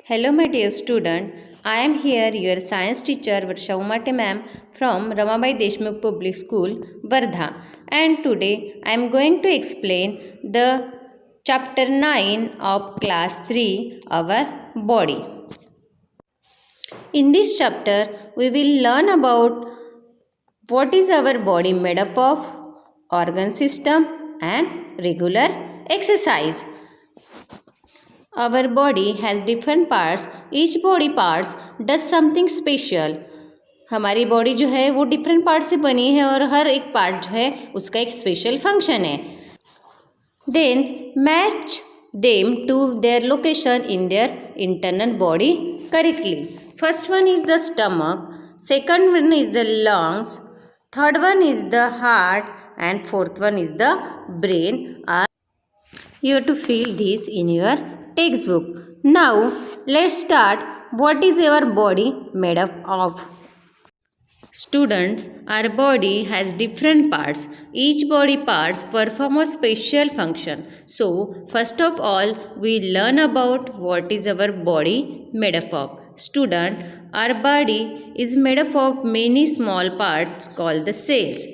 Hello, my dear student. I am here, your science teacher, Varsha ma'am from Ramabai deshmukh Public School, Wardha. And today I am going to explain the chapter 9 of class 3, our body. In this chapter, we will learn about what is our body made up of, organ system, and regular exercise. Our body has different parts. Each body parts does something special. हमारी body जो है वो different part से बनी है और हर एक part जो है उसका एक स्पेशल फंक्शन है. Then match them to their location in their internal body correctly. First one is the stomach, second one is the lungs, third one is the heart and fourth one is the brain. You have to fill this in your textbook. Now let's start. What is our body made up of? Students, our body has different parts. Each body parts perform a special function. So first of all we learn about what is our body made up of. Student, our body is made up of many small parts called the cells.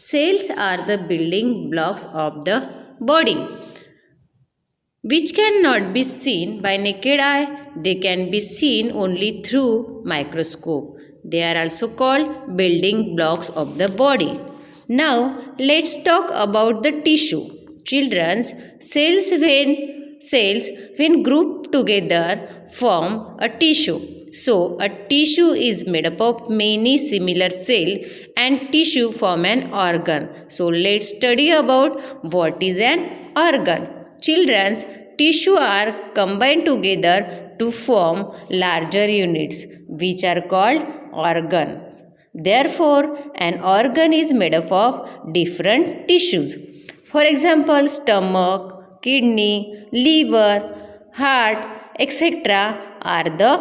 Cells are the building blocks of the body, which cannot be seen by naked eye. They can be seen only through microscope. They are also called building blocks of the body. Now let's talk about the tissue. Children's cells when grouped together form a tissue. So a tissue is made up of many similar cells and tissue form an organ. So let's study about what is an organ. Children's tissue are combined together to form larger units which are called organ. Therefore, an organ is made up of different tissues. For example, stomach, kidney, liver, heart, etc. are the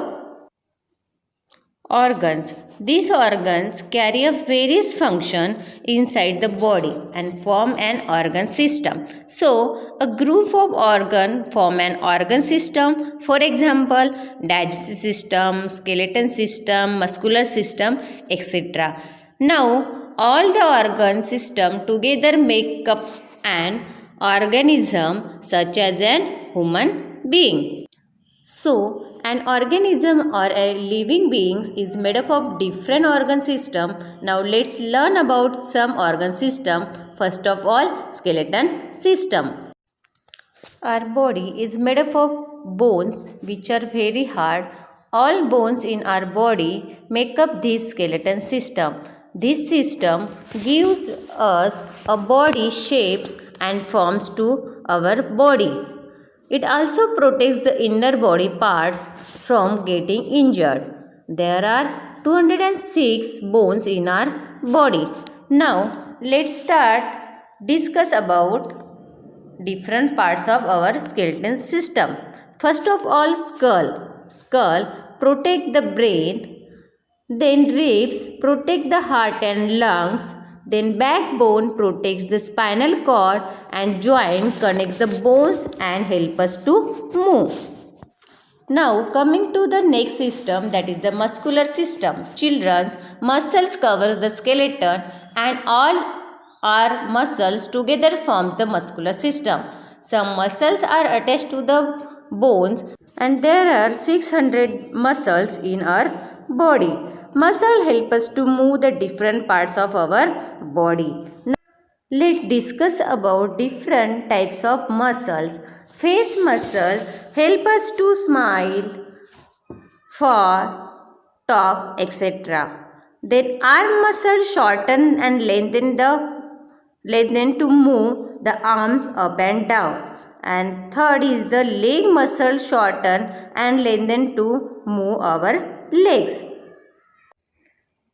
organs. These organs carry a various function inside the body and form an organ system. So, a group of organ form an organ system. For example, digestive system, skeleton system, muscular system, etc. Now, all the organ system together make up an organism such as an human being. So, an organism or a living being is made up of different organ system. Now let's learn about some organ system. First of all, skeleton system. Our body is made up of bones which are very hard. All bones in our body make up this skeleton system. This system gives us a body shapes and forms to our body. It also protects the inner body parts from getting injured. There are 206 bones in our body. Now let's discuss about different parts of our skeleton system. First of all, skull. Skull protect the brain. Then ribs protect the heart and lungs. Then backbone protects the spinal cord and joint connects the bones and help us to move. Now coming to the next system, that is the muscular system. Children's muscles cover the skeleton and all our muscles together form the muscular system. Some muscles are attached to the bones and there are 600 muscles in our body. Muscle help us to move the different parts of our body. Now, let's discuss about different types of muscles. Face muscle help us to smile, fall, talk, etc. Then arm muscle shorten and lengthen to move the arms up and down. And third is the leg muscle shorten and lengthen to move our legs.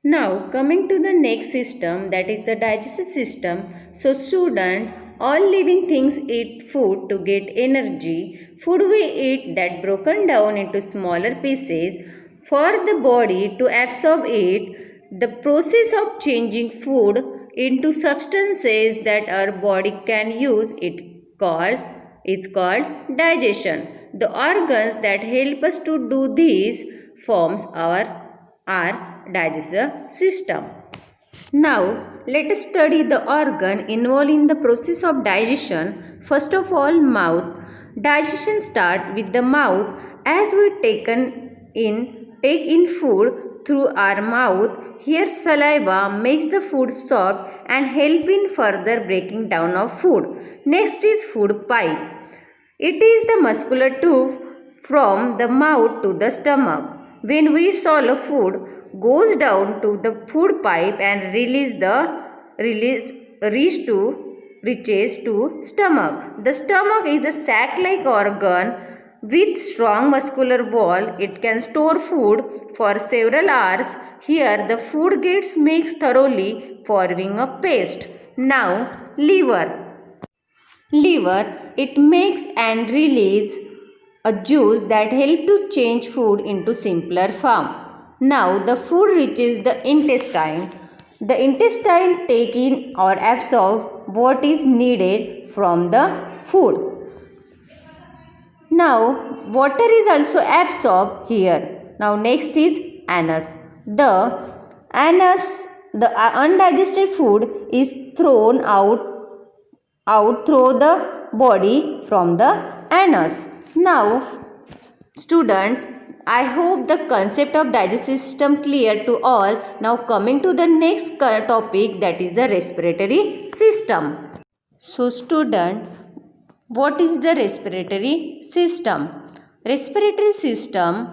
Now coming to the next system, that is the digestive system. So student, all living things eat food to get energy. Food we eat that broken down into smaller pieces for the body to absorb it. The process of changing food into substances that our body can use it's called digestion. The organs that help us to do this forms our digestive system. Now, let us study the organ involved in the process of digestion. First of all, mouth. Digestion starts with the mouth as we take in food through our mouth. Here, saliva makes the food soft and help in further breaking down of food. Next is food pipe. It is the muscular tube from the mouth to the stomach. When we swallow food, goes down to the food pipe and reaches to stomach. The stomach is a sac-like organ with strong muscular wall. It can store food for several hours. Here the food gets mixed thoroughly, forming a paste. Now, liver. Liver, it makes and releases a juice that help to change food into simpler form. Now the food reaches the intestine. The intestine take in or absorb what is needed from the food. Now water is also absorbed here. Now next is anus. The undigested food is thrown out through the body from the anus. Now, student, I hope the concept of digestive system clear to all. Now coming to the next topic, that is the respiratory system. So student, what is the respiratory system? Respiratory system,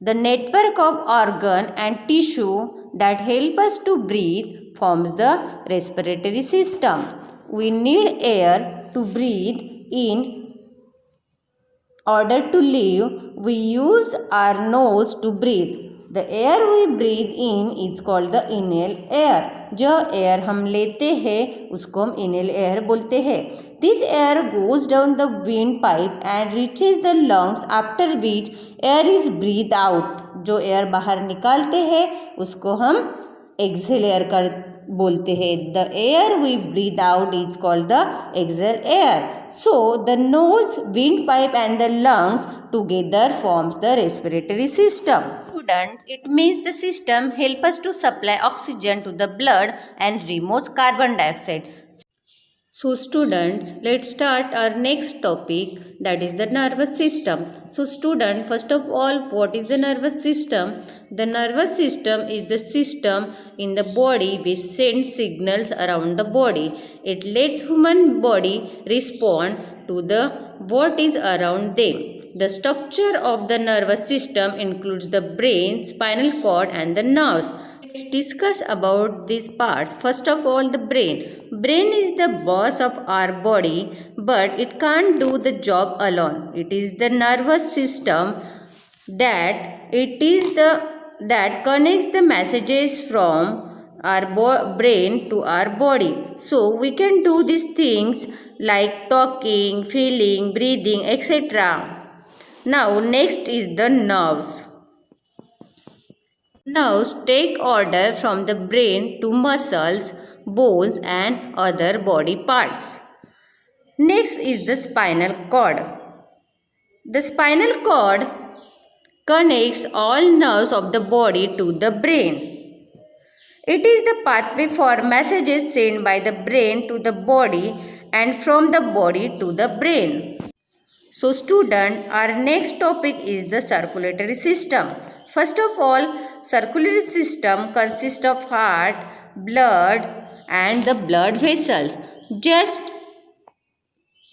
the network of organ and tissue that help us to breathe, forms the respiratory system. We need air to breathe in order to live. We use our nose to breathe. The air we breathe in is called the inhale air. जो air हम लेते हैं उसको हम inhale air बोलते हैं. This air goes down the windpipe and reaches the lungs, after which air is breathed out. जो air बाहर निकालते हैं उसको हम exhale air कर बोलते हैं. The air we breathe out is called the exhale air. So the nose, windpipe and the lungs together forms the respiratory system. Students, it means the system help us to supply oxygen to the blood and removes carbon dioxide. So students, let's start our next topic, that is the nervous system. So student, first of all, what is the nervous system? The nervous system is the system in the body which sends signals around the body. It lets human body respond to what is around them. The structure of the nervous system includes the brain, spinal cord and the nerves. Let's discuss about these parts. First of all, the brain. Brain is the boss of our body, but it can't do the job alone. It is the nervous system that connects the messages from our brain to our body. So we can do these things like talking, feeling, breathing, etc. Now next is the nerves. Nerves take order from the brain to muscles, bones and other body parts. Next is the spinal cord. The spinal cord connects all nerves of the body to the brain. It is the pathway for messages sent by the brain to the body and from the body to the brain. So student, our next topic is the circulatory system. First of all, circulatory system consists of heart, blood and the blood vessels. Just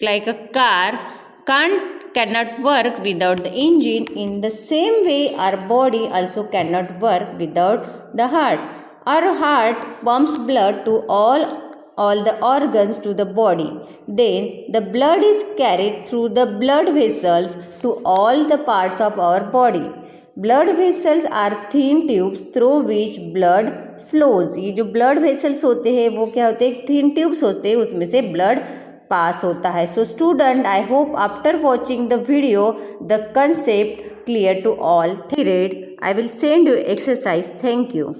like a car cannot work without the engine, in the same way our body also cannot work without the heart. Our heart pumps blood to all the organs to the body. Then the blood is carried through the blood vessels to all the parts of our body. Blood vessels are thin tubes through which blood flows. ये जो blood vessels होते हैं वो क्या होते हैं, thin tubes होते हैं, उसमें से blood pass होता है. So student, I hope after watching the video the concept clear to all. I will send you exercise. Thank you.